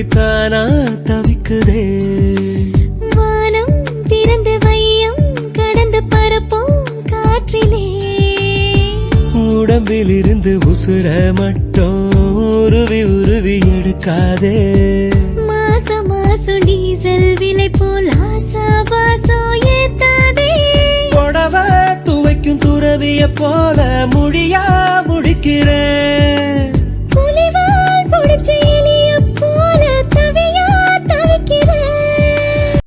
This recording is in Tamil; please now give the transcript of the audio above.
துளித்தானா தவிக்குதே. வானம் திறந்து வையம் கடந்து பரப்போம் காற்றிலே. உடம்பில் இருந்து உசுர மட்டும் உருவி உருவி எடுக்காதே. மாசம் மாசம் டீசல் விலை போல் ஆசா பாசம் ஏத்தாதே. புடவ துவைக்கும் துறவிய போல முடியா முடிக்கிறேன்.